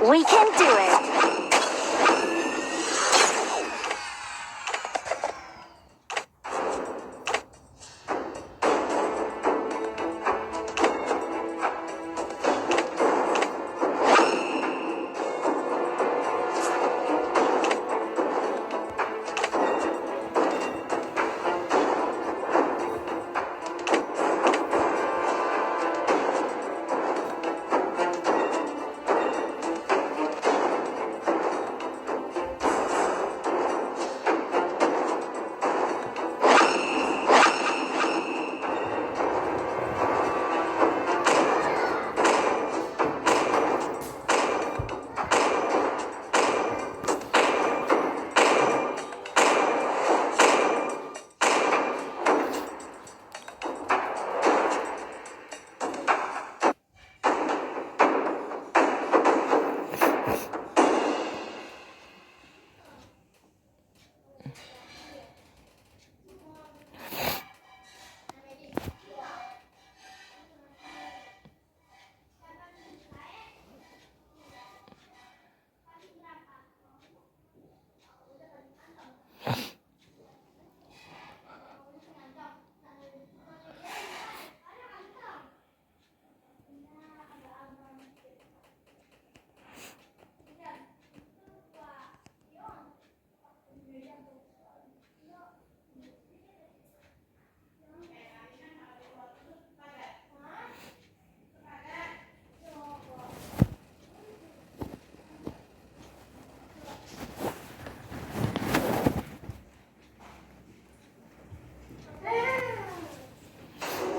We can do it!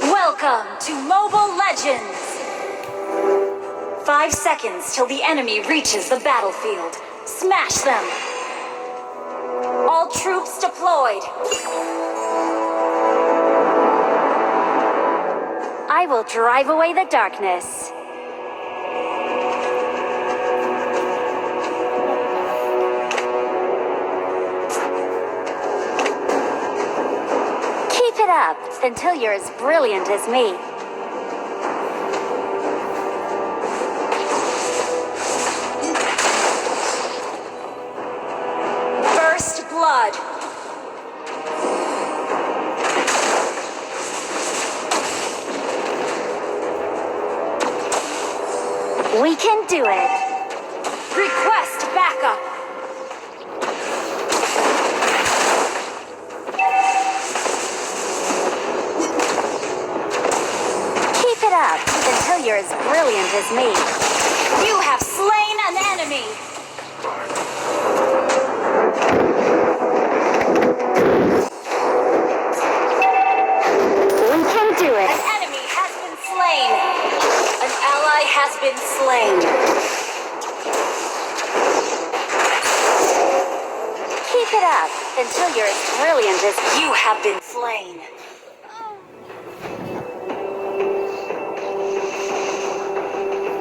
Welcome to Mobile Legends! 5 seconds till the enemy reaches the battlefield. Smash them! All troops deployed! I will drive away the darkness. Keep it up until you're as brilliant as me. First blood. We can do it. Request backup. Keep it up until you're as brilliant as me. You have slain an enemy. We can do it. An enemy has been slain. An ally has been slain. Keep it up until you're as brilliant as you have been slain.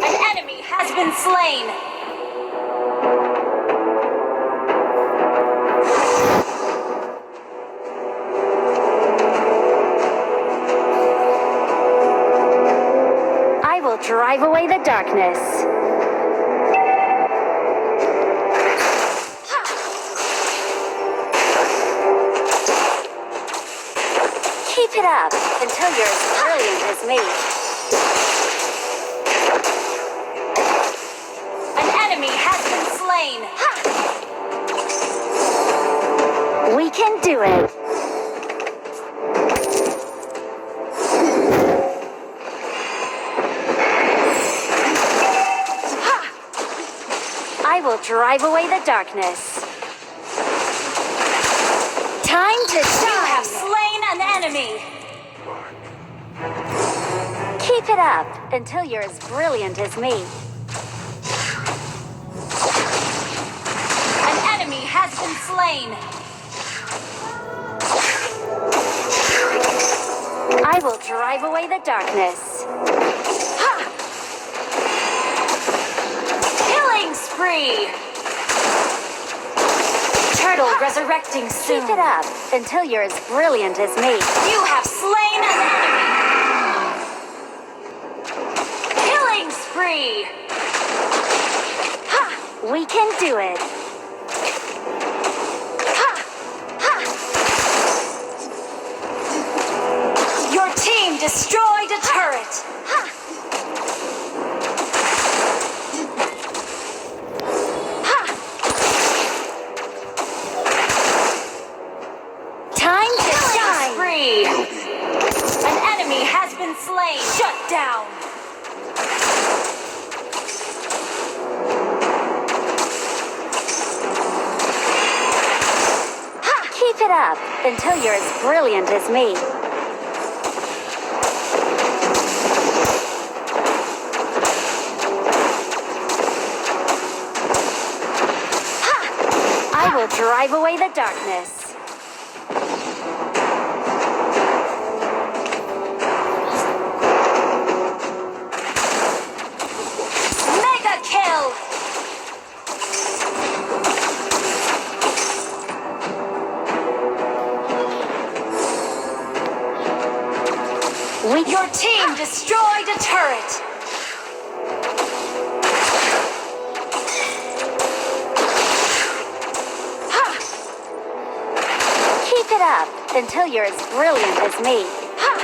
An enemy has been slain. I will drive away the darkness. Keep it up until you're as brilliant as me. An enemy has been slain. We can do it. I will drive away the darkness. Time to die. You have slain an enemy. Keep it up until you're as brilliant as me. An enemy has been slain. I will drive away the darkness. Killing spree. Turtle resurrecting soon. Keep it up until you're as brilliant as me. You have slain an enemy. Killing spree. Ha! We can do it. Ha! Ha! Your team destroyed a turret. Ha! Ha! Time to shine. Spree. An enemy has been slain. Shut down. Keep it up until you're as brilliant as me. Ha! I will drive away the darkness. Mega kill! Your team destroyed a turret. Ha! Keep it up until you're as brilliant as me. Ha!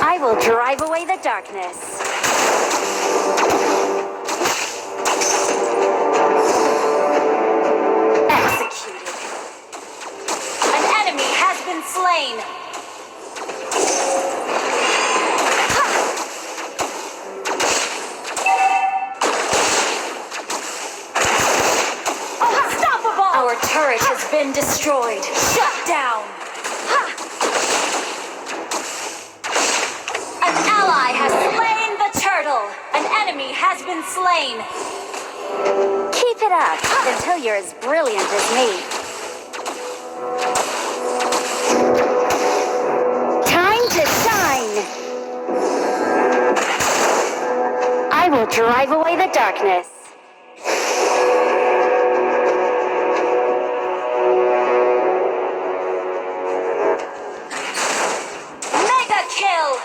I will drive away the darkness. Slain. Unstoppable! Our turret has been destroyed. Shut down. An ally has slain the turtle. An enemy has been slain. Keep it up until you're as brilliant as me. I will drive away the darkness. Mega kill!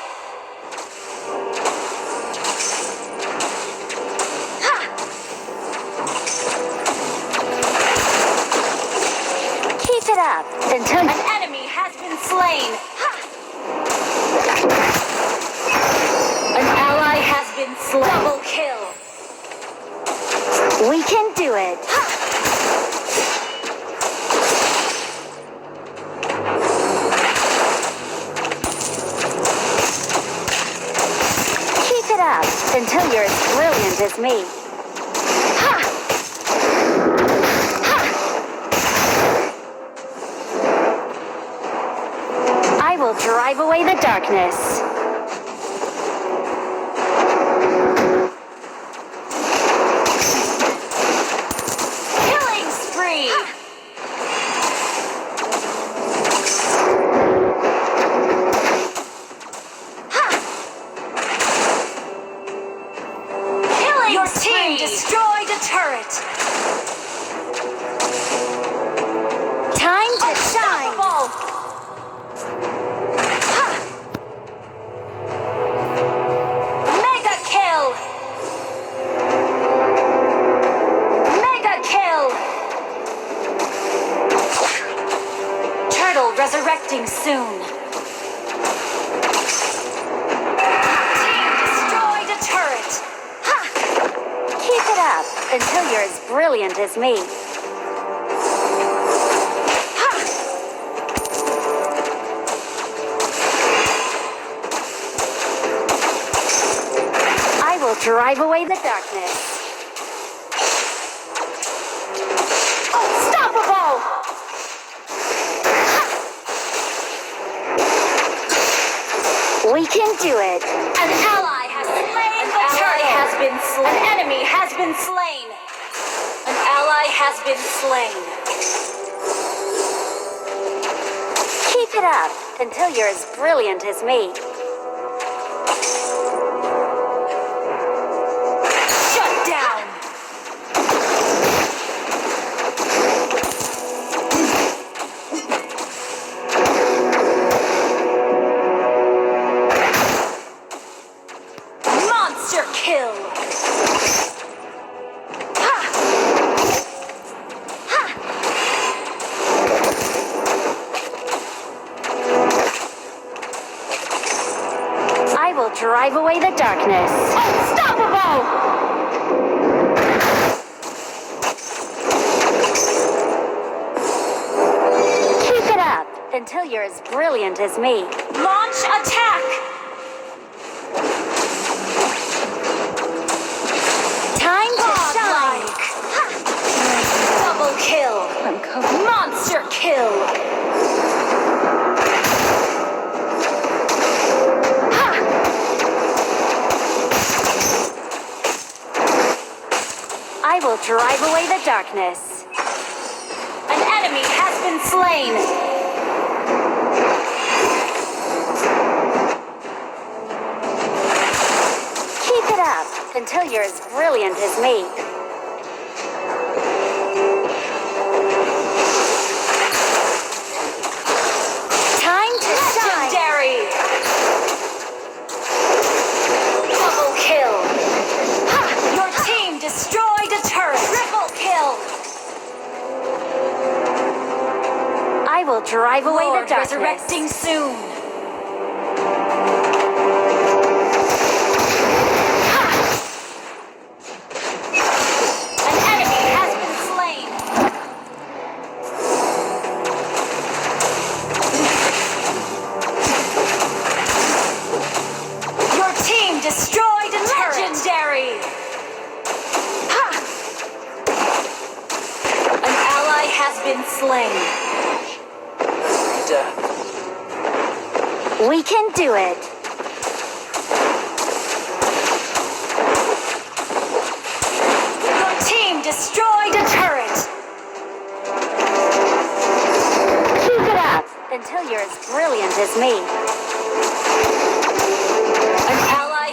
Ha! Keep it up until an enemy has been slain. Ha! An ally has been slain. Double kill. We can do it. Ha! Keep it up until you're as brilliant as me. Ha! Ha! I will drive away the darkness. Destroyed a turret. Time to shine. Ha! Mega kill. Mega kill. Turtle resurrecting soon. Team destroyed a turret. Keep it up until you're as brilliant as me. Ha! I will drive away the darkness. Unstoppable! Ha! We can do it. An ally has slain the turtle. Has been slain. An enemy has been slain. An ally has been slain. Keep it up until you're as brilliant as me. Shut down. Monster kill. Ha! Ha! I will drive away the darkness. Unstoppable! Until you're as brilliant as me. Launch attack! Time to shine! Double kill! I'm coming. Monster kill! Ha! I will drive away the darkness. An enemy has been slain! Until you're as brilliant as me. Time to shine! Legendary! Double kill! Ha! Your team destroyed a turret! Triple kill! I will drive away the darkness. Resurrecting soon! Destroyed a turret! Legendary! Ha! An ally has been slain. Death. We can do it. Your team destroyed a turret. Keep it up until you're as brilliant as me.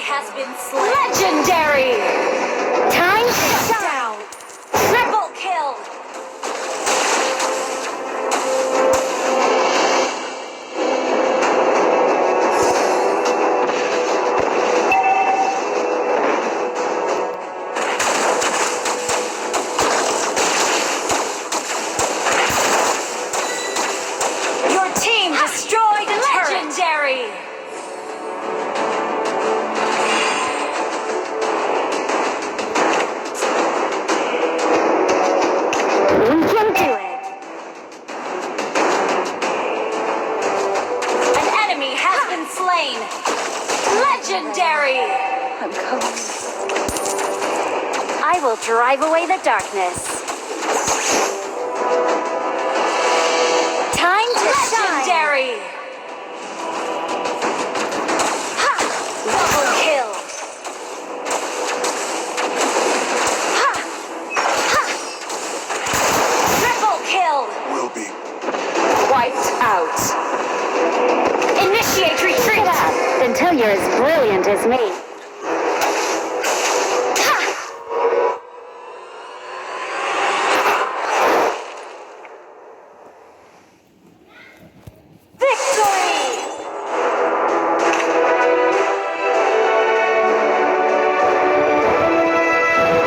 Has been slain. Legendary! Time to shut down! Triple kill! Your team destroyed a legendary! Slain! Legendary! I'm coming. I will drive away the darkness. Time to legendary! Ha! Double kill! Ha! Ha! Triple kill! Will be wiped out. Initiate retreat! Until you're as brilliant as me.